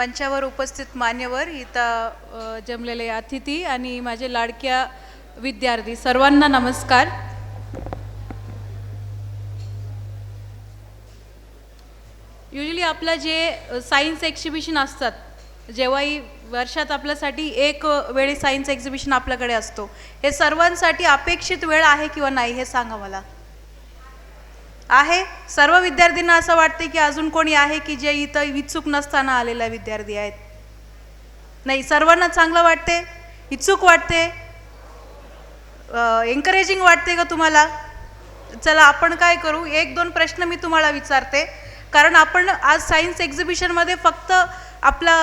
मंचावर उपस्थित मान्यवर, इथं जमलेले अतिथी आणि माझे लाडक्या विद्यार्थी सर्वांना नमस्कार. युजली आपलं जे सायन्स एक्झिबिशन असतात, जेव्हाही वर्षात आपल्यासाठी एक वेळी सायन्स एक्झिबिशन आपल्याकडे असतो, हे सर्वांसाठी अपेक्षित वेळ आहे किंवा नाही हे सांगा मला. आहे? सर्व विद्यार्थ्यांना असं वाटते की अजून कोणी आहे की जे इथं इच्छुक नसताना आलेला विद्यार्थी आहेत? नाही, सर्वांना चांगलं वाटते, इच्छुक वाटते, एन्करेजिंग वाटते का तुम्हाला? चला आपण काय करू, एक दोन प्रश्न मी तुम्हाला विचारते, कारण आपण आज सायन्स एक्झिबिशनमध्ये फक्त आपला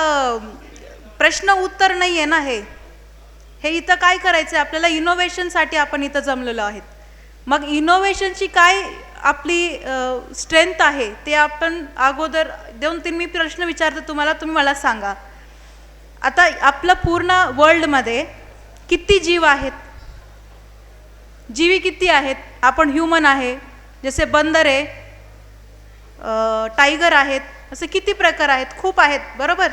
प्रश्न उत्तर नाही आहे ना. हे इथं काय करायचं आहे आपल्याला, इनोव्हेशनसाठी आपण इथं जमलेलो आहेत. मग इनोव्हेशनची काय आपली स्ट्रेंथ आहे ते आपण अगोदर 2-3 मी प्रश्न विचारते तुम्हाला, तुम्ही मला सांगा. आता आपलं पूर्ण वर्ल्डमध्ये किती जीव आहेत? जीवी किती आहेत? आपण ह्युमन आहे, जसे बंदर आहे, टायगर आहेत, असे किती प्रकार आहेत? खूप आहेत, बरोबर.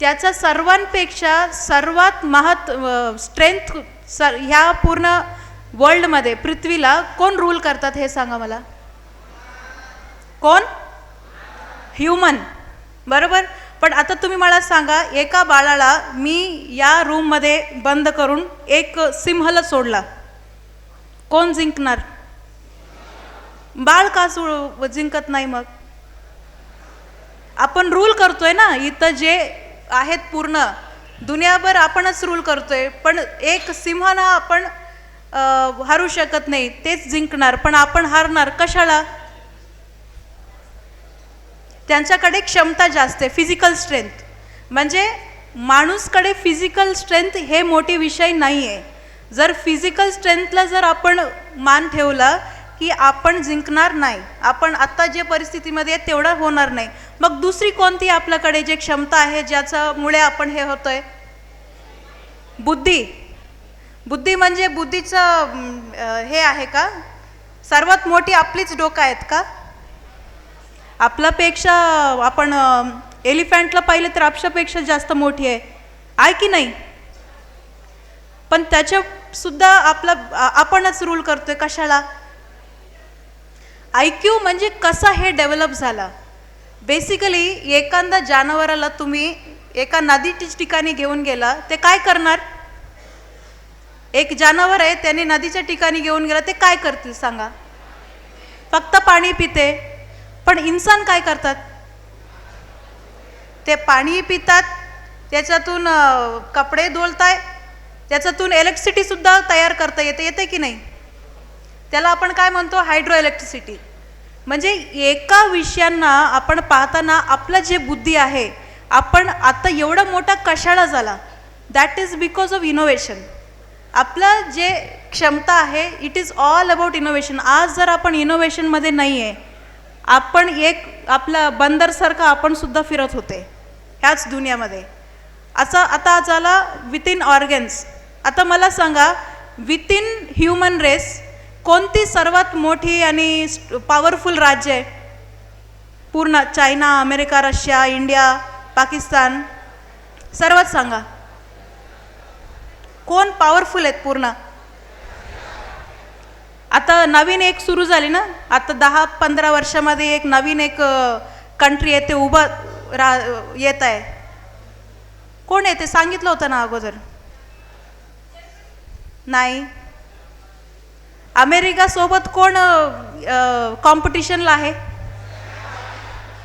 त्याचा सर्वांपेक्षा सर्वात स्ट्रेंथ ह्या पूर्ण वर्ल्डमध्ये पृथ्वीला कोण रूल करतात हे सांगा मला. कोण? ह्युमन, बरोबर. पण आता तुम्ही मला सांगा, एका बाळाला मी या रूममध्ये बंद करून एक सिंहाला सोडला, कोण जिंकणार? बाळ का जिंकत नाही? मग आपण रूल करतोय ना, इथं जे आहेत पूर्ण दुनियाभर आपणच रूल करतोय, पण एक सिंहाना आपण हारू शकत नाही, तेच जिंकणार. पण आपण हारणार कशाला? त्यांच्याकडे क्षमता जास्त आहे, फिजिकल स्ट्रेंथ. म्हणजे माणूसकडे फिजिकल स्ट्रेंथ हे मोठे विषय नाही आहे. जर फिजिकल स्ट्रेंथला जर आपण मान ठेवला की आपण जिंकणार नाही, आपण आत्ता जे परिस्थितीमध्ये आहे तेवढं होणार नाही. मग दुसरी कोणती आपल्याकडे जे क्षमता आहे ज्याच्यामुळे आपण हे होतोय? बुद्धी. बुद्धी म्हणजे बुद्धीचं हे आहे का सर्वात मोठी आपलीच डोकं आहेत का? आपल्यापेक्षा आपण एलिफंटला पाहिलं तर आपल्यापेक्षा जास्त मोठी आहे की नाही? पण त्याच्या सुद्धा आपणच रूल करतोय कशाला? IQ म्हणजे कसा हे डेव्हलप झाला. बेसिकली एखाद्या जनावराला तुम्ही एका नदीच्या ठिकाणी घेऊन गेला, ते काय करणार? एक जनावर आहे, त्याने नदीच्या ठिकाणी घेऊन गेला, ते काय करतील सांगा? फक्त पाणी पिते. पण इंसान काय करतात? ते पाणी पितात, त्याच्यातून कपडे धुतात, त्याच्यातून इलेक्ट्रिसिटी सुद्धा तयार करता येते की नाही? त्याला आपण काय म्हणतो? Hydro electricity. म्हणजे एका विषयांना आपण पाहताना आपलं जे बुद्धी आहे, आपण आता एवढा मोठा कशाला झाला? That is because of innovation. आपलं जे क्षमता आहे, it is all about innovation. आज जर आपण इनोव्हेशनमध्ये नाही आहे, आपण एक आपला बंदरसारखं आपण सुद्धा फिरत होते ह्याच दुनियामध्ये. आता झाला विथिन ऑर्गन्स. आता मला सांगा, विथिन ह्युमन रेस कोणती सर्वात मोठी आणि पॉवरफुल राज्य आहे? पूर्ण China, America, Russia, India, Pakistan, सर्वात सांगा कोण पॉवरफुल आहेत पूर्ण? आता नवीन एक सुरू झाली ना, आता 10-15 वर्षामध्ये एक नवीन एक कंट्री आहे, ते येत आहे. कोण आहे ते? सांगितलं होतं ना अगोदर. नाही. अमेरिका सोबत कोण कॉम्पिटिशनला आहे?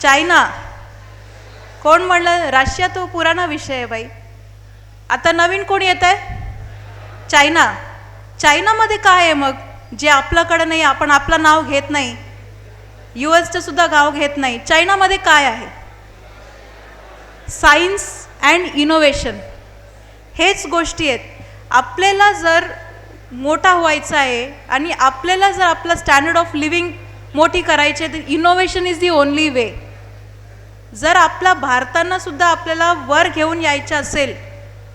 चायना. कोण म्हणलं? रशिया तो पुराणा विषय आहे बाई. आता नवीन कोण येत आहे? चायना. चायनामध्ये काय आहे मग जे आपल्याकडे नाही? आपण आपलं नाव घेत नाही, US सुद्धा नाव घेत नाही. चायनामध्ये काय आहे? सायन्स अँड इनोव्हेशन, हेच गोष्टी आहेत. आपल्याला जर मोठा व्हायचा आहे आणि आपल्याला जर आपलं स्टँडर्ड ऑफ लिव्हिंग मोठी करायची आहे, तर innovation is the only way. जर आपल्या भारतानं सुद्धा आपल्याला वर घेऊन यायचं असेल,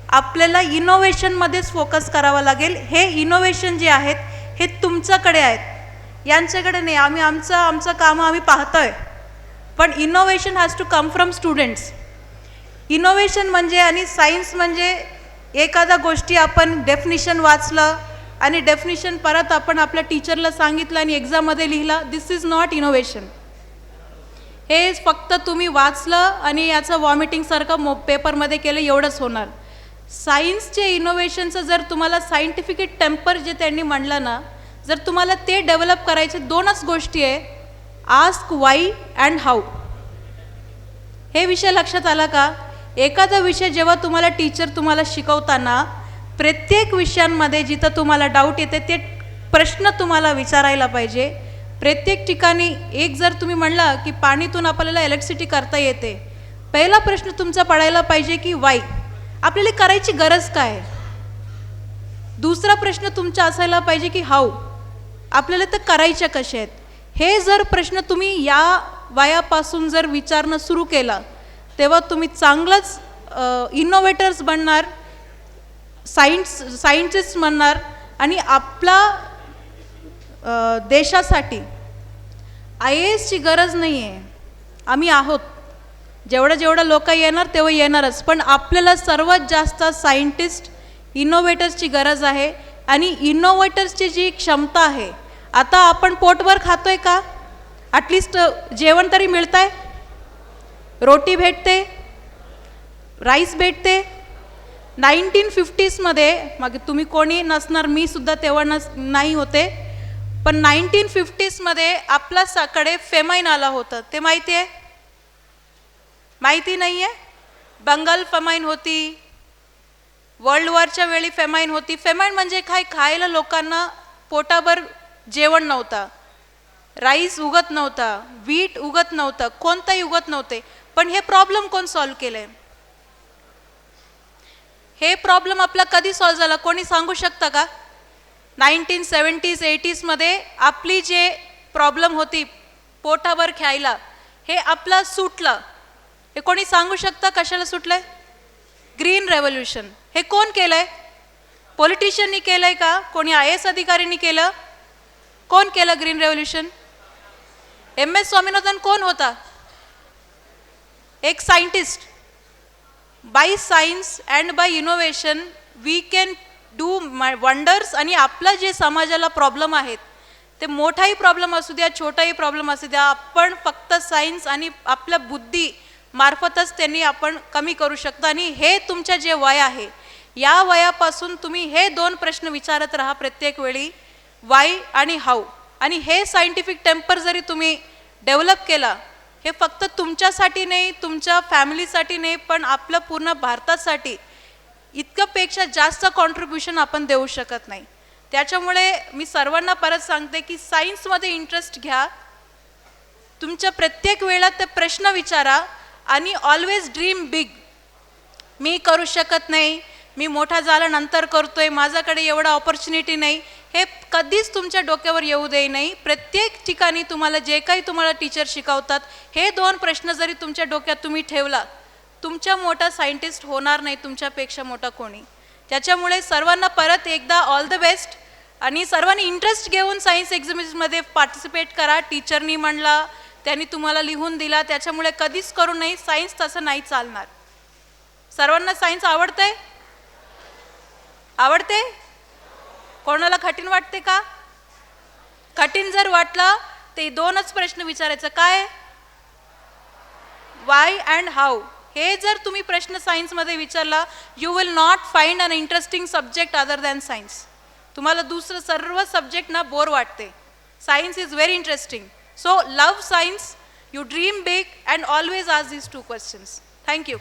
आपल्याला इनोव्हेशनमध्येच फोकस करावा लागेल. हे इनोव्हेशन जे आहेत हे तुमच्याकडे आहेत, यांच्याकडे नाही. आमचं कामं आम्ही पाहतोय, पण innovation has to come from students. Innovation म्हणजे आणि सायन्स म्हणजे एखादा गोष्टी आपण डेफिनिशन वाचलं आणि डेफिनिशन परत आपण आपल्या टीचरला सांगितलं आणि एक्झाममध्ये लिहिला. दिस इज नॉट इनोव्हेशन. हे फक्त तुम्ही वाचलं आणि याचं वॉमिटिंगसारखं पेपरमध्ये केलं एवढंच होणार. सायन्सचे इनोव्हेशनचं जर तुम्हाला सायंटिफिक टेम्पर जे त्यांनी म्हणलं ना, जर तुम्हाला ते डेव्हलप करायचे दोनच गोष्टी आहे, आस्क वाय अँड हाऊ. हे विषय लक्षात आला का? एखादा विषय जेव्हा तुम्हाला टीचर तुम्हाला शिकवताना प्रत्येक विषयांमध्ये जिथं तुम्हाला डाऊट येते ते प्रश्न तुम्हाला विचारायला पाहिजे. प्रत्येक ठिकाणी एक जर तुम्ही म्हणला की पाणीतून आपल्याला इलेक्ट्रिसिटी करता येते, पहिला प्रश्न तुमचा पडायला पाहिजे की वाय, आपल्याला करायची गरज काय. दुसरा प्रश्न तुमचा असायला पाहिजे की हाऊ, आपल्याला तर करायच्या कशा आहेत. हे जर प्रश्न तुम्ही या वयापासून जर विचारणं सुरू केलं तेव्हा तुम्ही चांगलंच इनोव्हेटर्स बनणार, सायंटिस्ट बनणार आणि आपला देशासाठी IASची गरज नाही आहे. आम्ही आहोत, जेवढं लोक येणार तेव्हा येणारच, पण आपल्याला सर्वात जास्त सायंटिस्ट इनोव्हेटर्सची गरज आहे. आणि इनोव्हेटर्सची जी क्षमता आहे, आता आपण पोटभर खातोय का? ॲटलिस्ट जेवण तरी मिळतं आहे, रोटी भेटते, राईस भेटते. 1950sमध्ये, मग तुम्ही कोणी नसणार, मी सुद्धा तेव्हा नाही होते, पण 1950sमध्ये आपल्याकडे फेमाईन आला होतं. ते माहिती आहे? माहिती नाही आहे? बंगाल फेमाईन होती, वर्ल्ड वॉरच्या वेळी फेमाईन होती. फेमाईन म्हणजे काय? खायला लोकांना पोटाभर जेवण नव्हता, राईस उगत नव्हता, वीट उगत नव्हतं, कोणताही उगत नव्हते. पण हे प्रॉब्लेम कोण सॉल्व केले? हे प्रॉब्लेम आपला कधी सॉल्व झाला कोणी सांगू शकता का? 1970s 80sमध्ये आपली जे प्रॉब्लेम होती पोटाभर खायला, हे आपलं सुटलं. हे कोणी सांगू शकता कशाला सुटलंय? Green revolution. हे कोण केलंय? पॉलिटिशियननी केलंय का? कोणी IAS अधिकाऱ्यांनी केलं? कोण केलं ग्रीन रेव्होल्यूशन? MS स्वामीनाथन कोण होता? एक scientist. By science and by innovation we can do wonders. आणि आपला जे समाजाला प्रॉब्लेम आहेत, ते मोठाही प्रॉब्लेम असू द्या, छोटाही प्रॉब्लेम असू द्या, आपण फक्त सायन्स आणि आपल्या बुद्धी मार्फतच त्यांनी आपण कमी करू शकतो. आणि हे तुमच्या जे वय आहे, या वयापासून तुम्ही हे दोन प्रश्न विचारत राहा प्रत्येक वेळी, वाय आणि हाऊ. आणि हे सायंटिफिक टेम्पर जरी तुम्ही डेव्हलप केला, हे फक्त तुमच्यासाठी नाही, तुमच्या फॅमिलीसाठी नाही, पण आपलं पूर्ण भारतासाठी इतकंपेक्षा जास्त कॉन्ट्रीब्युशन आपण देऊ शकत नाही. त्याच्यामुळे मी सर्वांना परत सांगते की सायन्समध्ये इंटरेस्ट घ्या, तुमच्या प्रत्येक वेळा ते प्रश्न विचारा आणि ऑलवेज ड्रीम बिग. मी करू शकत नाही, मी मोठा झाल्यानंतर करतोय, माझ्याकडे एवढा ऑपॉर्च्युनिटी नाही, हे कधीच तुमच्या डोक्यावर येऊ दे नाही. प्रत्येक ठिकाणी तुम्हाला जे काही तुम्हाला टीचर शिकवतात, हे दोन प्रश्न जरी तुमच्या डोक्यात तुम्ही ठेवला, तुमच्या मोठा सायंटिस्ट होणार नाही तुमच्यापेक्षा मोठा कोणी. त्याच्यामुळे सर्वांना परत एकदा ऑल द बेस्ट. आणि सर्वांनी इंटरेस्ट घेऊन सायन्स एक्झिबिशनमध्ये पार्टिसिपेट करा. टीचरनी म्हणला, त्यांनी तुम्हाला लिहून दिला, त्याच्यामुळे कधीच करू नये. सायन्स तसं नाही चालणार. सर्वांना सायन्स आवडतंय? आवडते? कोणाला कठीण वाटते का? कठीण जर वाटलं ते दोनच प्रश्न विचारायचं, काय? Why and how. हे जर तुम्ही प्रश्न सायन्समध्ये विचारला, you will not find an interesting subject other than science. तुम्हाला दुसरं सर्व सब्जेक्ट ना बोर वाटते. Science is very interesting. So love science, you dream big and always ask these two questions. Thank you.